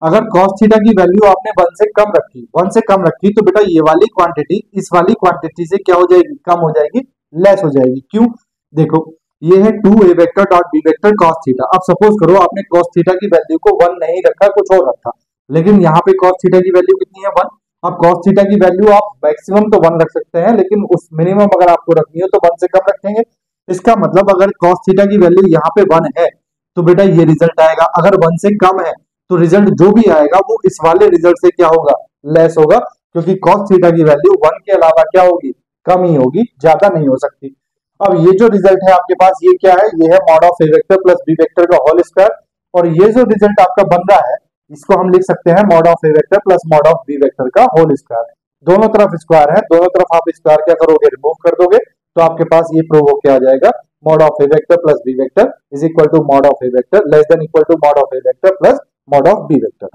अगर cos theta की value आपने 1 से कम रखी तो बेटा ये वाली क्वांटिटी इस वाली क्वांटिटी से क्या हो जाएगी, कम हो जाएगी, लेस हो जाएगी। क्यों? देखो ये है 2a vector dot b vector cos theta. अब सपोज करो आपने cos थीटा की वैल्यू को 1 नहीं रखा, कुछ और रखा, लेकिन यहाँ पे cos थीटा की वैल्यू कितनी है, 1। अब cos थीटा की वैल्यू आप मैक्सिमम तो 1 रख सकते हैं, लेकिन उस मिनिमम अगर आपको रखनी हो तो 1 से कम रखेंगे। इसका मतलब अगर cos थीटा की वैल्यू यहाँ पे 1 है तो बेटा ये रिजल्ट आएगा। अगर 1 से कम है तो रिजल्ट जो भी आएगा वो इस वाले रिजल्ट से क्या होगा, लेस होगा, क्योंकि cos थीटा की वैल्यू 1 के अलावा क्या होगी, कम ही होगी, ज्यादा नहीं हो सकती। अब ये जो रिजल्ट है आपके पास ये क्या है, ये है mod of A vector plus B vector का होल स्क्वायर। और ये जो रिजल्ट आपका बन रहा है इसको हम लिख सकते हैं mod of A vector plus mod of B vector का होल स्क्वायर। दोनों तरफ स्क्वायर है, दोनों तरफ आप स्क्वायर क्या करोगे, रिमूव कर दोगे, तो आपके पास ये प्रूव होके आ जाएगा mod of A vector plus B vector is equal to mod of A vector less than equal to mod of A vector plus mod of B vector.